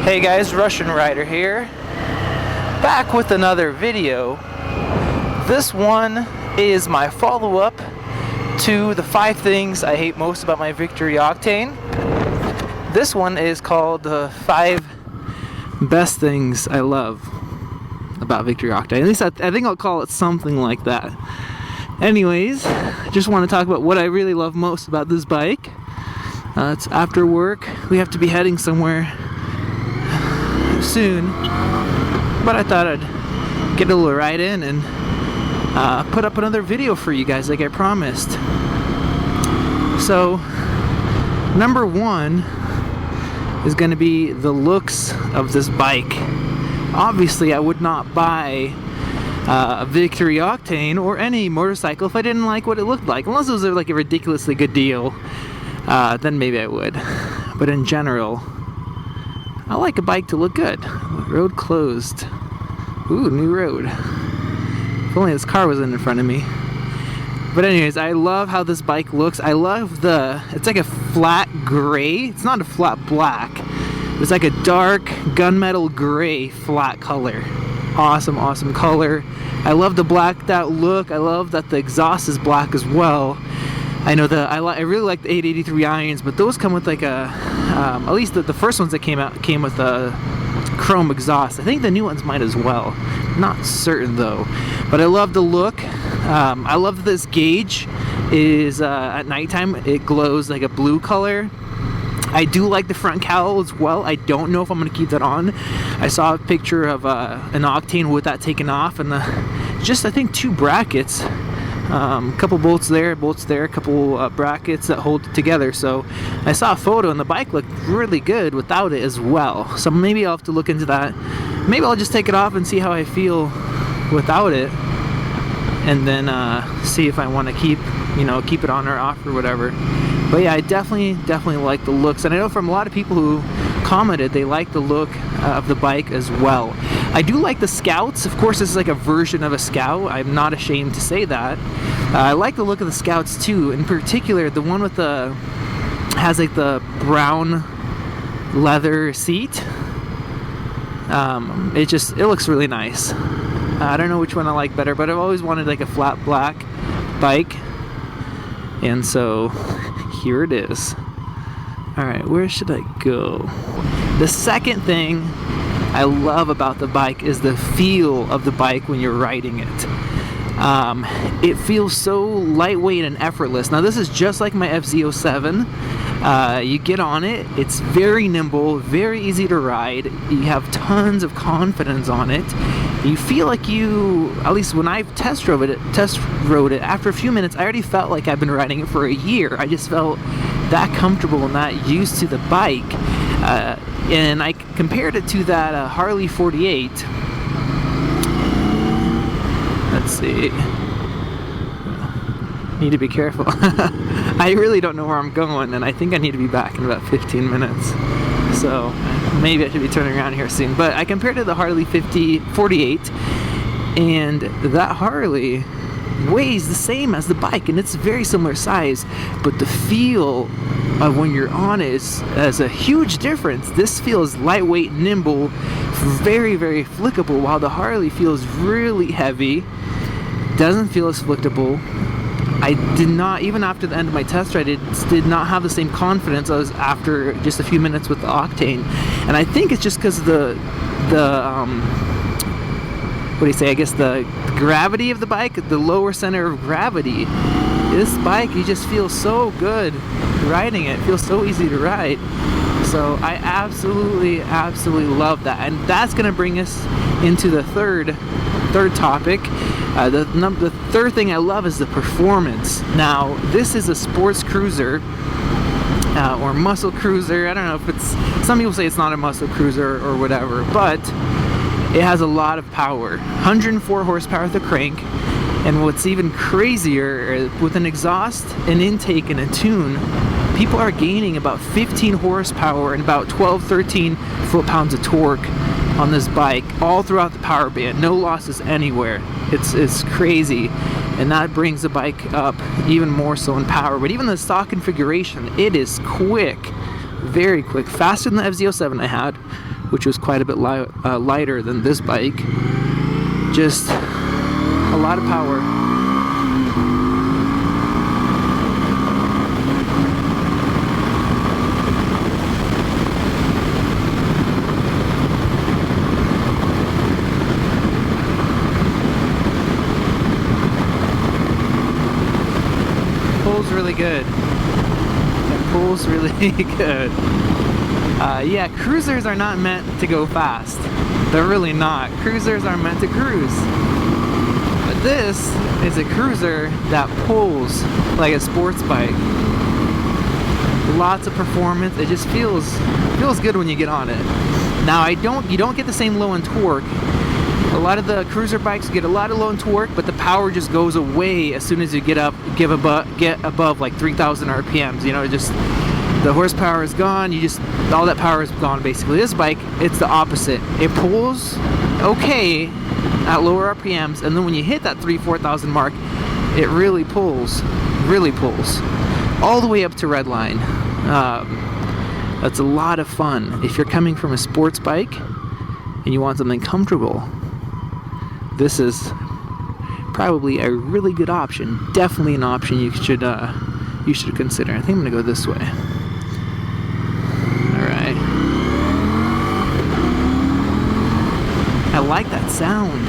Hey guys, Russian Rider here, back with another video. This one is my follow-up to the 5 things I hate most about my Victory Octane. This one is called the 5 best things I love about Victory Octane. At least I think I'll call it something like that. Anyways, I just want to talk about what I really love most about this bike. It's after work. We have to be heading somewhere soon, but I thought I'd get a little ride in and put up another video for you guys like I promised. So number 1 is going to be the looks of this bike. Obviously I would not buy a Victory Octane or any motorcycle if I didn't like what it looked like, unless it was like a ridiculously good deal. Then maybe I would, but in general I like a bike to look good. Road closed. Ooh, new road. If only this car was in front of me. But anyways, I love how this bike looks. I love it's like a flat gray. It's not a flat black. It's like a dark gunmetal gray flat color. Awesome, awesome color. I love the blacked out look. I love that the exhaust is black as well. I know I really like the 883 irons, but those come with like a, at least the first ones that came with a chrome exhaust. I think the new ones might as well. Not certain though. But I love the look. I love that this gauge is at nighttime it glows like a blue color. I do like the front cowl as well. I don't know if I'm going to keep that on. I saw a picture of an Octane with that taken off, and just I think 2 brackets. Couple bolts there, a couple brackets that hold it together. So I saw a photo and the bike looked really good without it as well. So maybe I'll have to look into that. Maybe I'll just take it off and see how I feel without it, and then see if I want to keep it on or off or whatever. But yeah, I definitely like the looks, and I know from a lot of people who commented they like the look of the bike as well. I do like the Scouts. Of course, this is like a version of a Scout. I'm not ashamed to say that. I like the look of the Scouts too. In particular, the one with has like the brown leather seat. It looks really nice. I don't know which one I like better, but I've always wanted like a flat black bike, and so here it is. Alright, where should I go? The second thing I love about the bike is the feel of the bike when you're riding it. It feels so lightweight and effortless. Now this is just like my FZ07. You get on it, it's very nimble, very easy to ride. You have tons of confidence on it. You feel like at least when I test rode it, after a few minutes, I already felt like I've been riding it for a year. I just felt that comfortable and that used to the bike. And I compared it to that Harley 48. Let's see. Need to be careful. I really don't know where I'm going, and I think I need to be back in about 15 minutes. So maybe I should be turning around here soon. But I compared it to the Harley 48, and that Harley weighs the same as the bike, and it's a very similar size, but the feel of when you're on it is a huge difference. This feels lightweight, nimble, very, very flickable, while the Harley feels really heavy, doesn't feel as flickable. I did not, even after the end of my test ride, it did not have the same confidence I was after just a few minutes with the Octane. And I think it's just because of what do you say, I guess the gravity of the bike, the lower center of gravity. This bike, you just feel so good riding it. It feels so easy to ride. So I absolutely love that. And that's going to bring us into the third topic. The third thing I love is the performance. Now, this is a sports cruiser or muscle cruiser. I don't know if some people say it's not a muscle cruiser or whatever, but it has a lot of power. 104 horsepower with a crank, and what's even crazier, with an exhaust, an intake, and a tune, people are gaining about 15 horsepower and about 12-13 foot-pounds of torque on this bike all throughout the power band. No losses anywhere. It's crazy, and that brings the bike up even more so in power. But even the stock configuration, it is quick, very quick, faster than the FZ07 I had, which was quite a bit lighter than this bike. Just a lot of power. Pulls really good. It pulls really good. Yeah, cruisers are not meant to go fast. They're really not. Cruisers are meant to cruise. But this is a cruiser that pulls like a sports bike. Lots of performance. It just feels good when you get on it. Now you don't get the same low end torque. A lot of the cruiser bikes get a lot of low end torque, but the power just goes away as soon as you get above like 3,000 RPMs. You know, just the horsepower is gone. All that power is gone basically. This bike, it's the opposite. It pulls okay at lower RPMs, and then when you hit that 3,000-4,000 mark, it really pulls all the way up to redline. That's a lot of fun. If you're coming from a sports bike and you want something comfortable, this is probably a really good option. Definitely an option you should consider. I think I'm gonna go this way. Alright. I like that sound.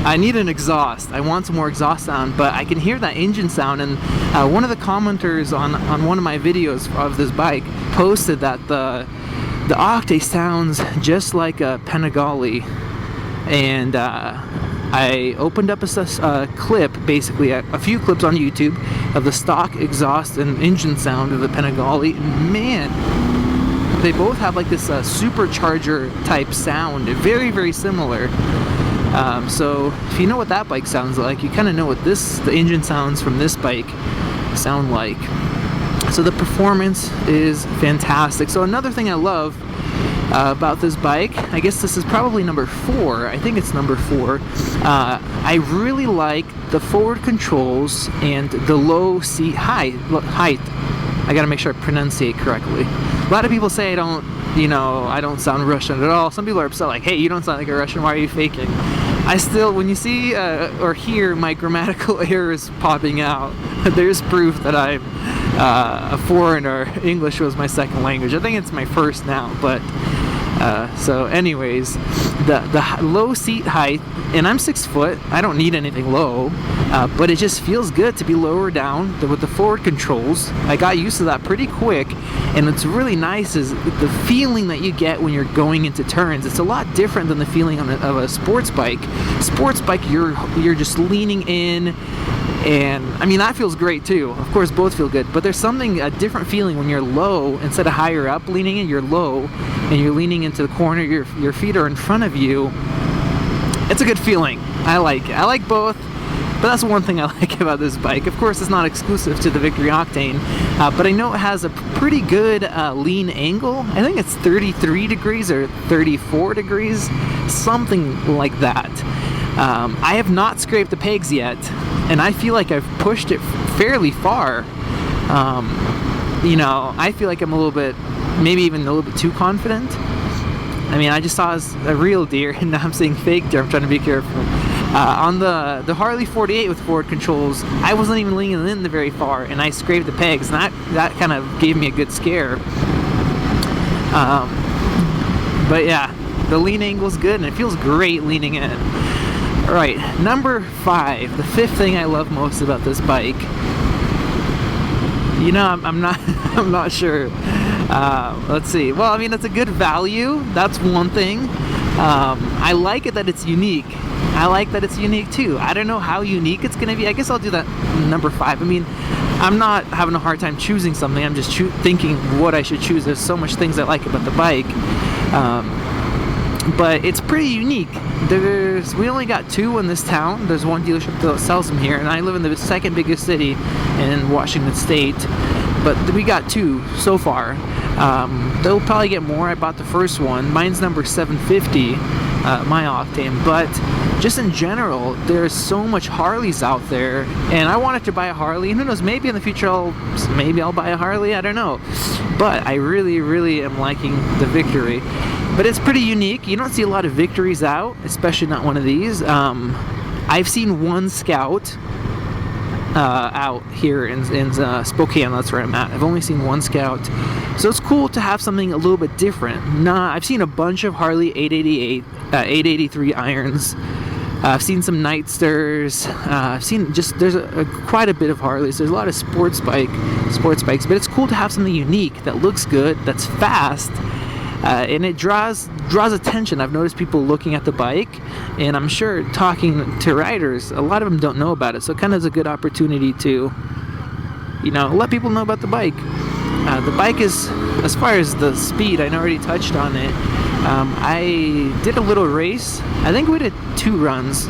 I need an exhaust. I want some more exhaust sound, but I can hear that engine sound, and one of the commenters on one of my videos of this bike posted that the Octane sounds just like a Panigale. And I opened up a clip, basically a few clips on YouTube of the stock exhaust and engine sound of the Panigale, and man, they both have like this supercharger type sound, very, very similar. So if you know what that bike sounds like, you kind of know what the engine sounds from this bike sound like. So the performance is fantastic. So another thing I love about this bike, I guess this is probably number 4. I think it's number 4. I really like the forward controls and the low seat height. I gotta make sure I pronunciate correctly. A lot of people say I don't sound Russian at all. Some people are upset, like, hey, you don't sound like a Russian, why are you faking? I still, when you see or hear my grammatical errors popping out, there's proof that I'm a foreigner. English was my second language. I think it's my first now, but so anyways, the low seat height, and I'm 6 foot, I don't need anything low, but it just feels good to be lower down with the forward controls. I got used to that pretty quick, and what's really nice is the feeling that you get when you're going into turns. It's a lot different than the feeling of a sports bike. Sports bike, you're just leaning in, and I mean that feels great too. Of course, both feel good, but there's a different feeling when you're low. Instead of higher up leaning in, you're low, and you're leaning into the corner. Your feet are in front of you. It's a good feeling. I like it. I like both, but that's one thing I like about this bike. Of course, it's not exclusive to the Victory Octane, but I know it has a pretty good lean angle. I think it's 33 degrees or 34 degrees, something like that. I have not scraped the pegs yet, and I feel like I've pushed it fairly far. I feel like I'm maybe even a little bit too confident. I mean, I just saw a real deer, and now I'm seeing fake deer. I'm trying to be careful. On the Harley 48 with forward controls, I wasn't even leaning in very far, and I scraped the pegs, and that kind of gave me a good scare. But yeah, the lean angle's good, and it feels great leaning in. All right, number 5, the 5th thing I love most about this bike. I'm not sure. Let's see. Well, I mean, it's a good value. That's one thing. I like it that it's unique. I like that it's unique too. I don't know how unique it's gonna be. I guess I'll do that number 5. I mean, I'm not having a hard time choosing something. I'm just thinking what I should choose. There's so much things I like about the bike. But it's pretty unique. We only got 2 in this town. There's one dealership that sells them here, and I live in the second biggest city in Washington State. But we got 2 so far. They'll probably get more. I bought the first one. Mine's number 750. my Octane, but just in general, there's so much Harleys out there, and I wanted to buy a Harley, and who knows, maybe in the future I'll buy a Harley, I don't know. But I really am liking the Victory. But it's pretty unique. You don't see a lot of Victories out, especially not one of these. I've seen one Scout out here in Spokane. That's where I'm at. I've only seen one Scout, so it's cool to have something a little bit different. I've seen a bunch of Harley 888, 883 irons. I've seen some Nightsters. I've seen there's quite a bit of Harleys. There's a lot of sports bikes, but it's cool to have something unique that looks good, that's fast. And it draws attention. I've noticed people looking at the bike, and I'm sure talking to riders, a lot of them don't know about it, so it kind of is a good opportunity to, let people know about the bike. The bike is, as far as the speed, I already touched on it. I did a little race. I think we did 2 runs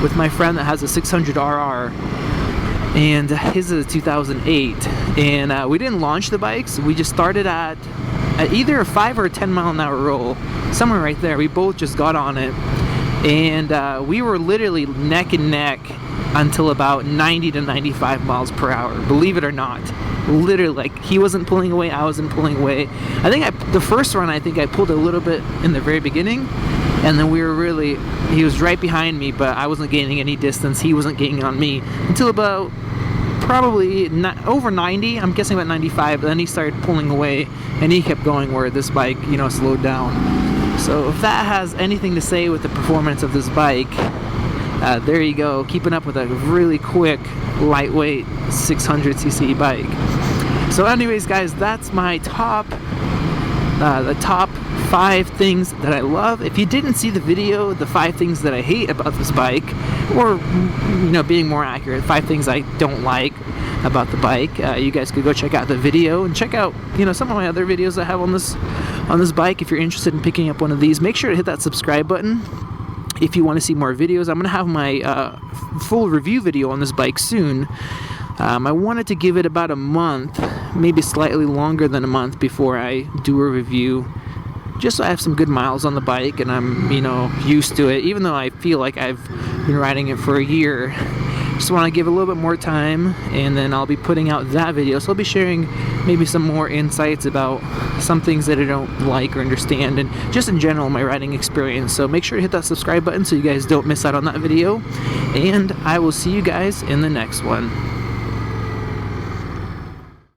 with my friend that has a 600RR, and his is a 2008, and we didn't launch the bikes. We just started at either a 5 or a 10 mile an hour roll, somewhere right there. We both just got on it, and we were literally neck and neck until about 90 to 95 miles per hour, believe it or not. Literally, like, he wasn't pulling away, I wasn't pulling away. I think the first run, I think I pulled a little bit in the very beginning, and then he was right behind me, but I wasn't gaining any distance. He wasn't gaining on me until about probably over 90, I'm guessing about 95, but then he started pulling away, and he kept going where this bike, slowed down. So if that has anything to say with the performance of this bike, there you go, keeping up with a really quick, lightweight 600cc bike. So anyways, guys, that's my the top 5 things that I love. If you didn't see the video, the 5 things that I hate about this bike, or being more accurate, 5 things I don't like about the bike, you guys could go check out the video and check out some of my other videos I have on this bike. If you're interested in picking up one of these, make sure to hit that subscribe button if you want to see more videos. I'm going to have my full review video on this bike soon. I wanted to give it about a month, maybe slightly longer than a month, before I do a review, just so I have some good miles on the bike and I'm used to it, even though I feel like I've been riding it for a year. Just want to give a little bit more time, and then I'll be putting out that video, so I'll be sharing maybe some more insights about some things that I don't like or understand, and just in general my riding experience. So make sure to hit that subscribe button so you guys don't miss out on that video, and I will see you guys in the next one.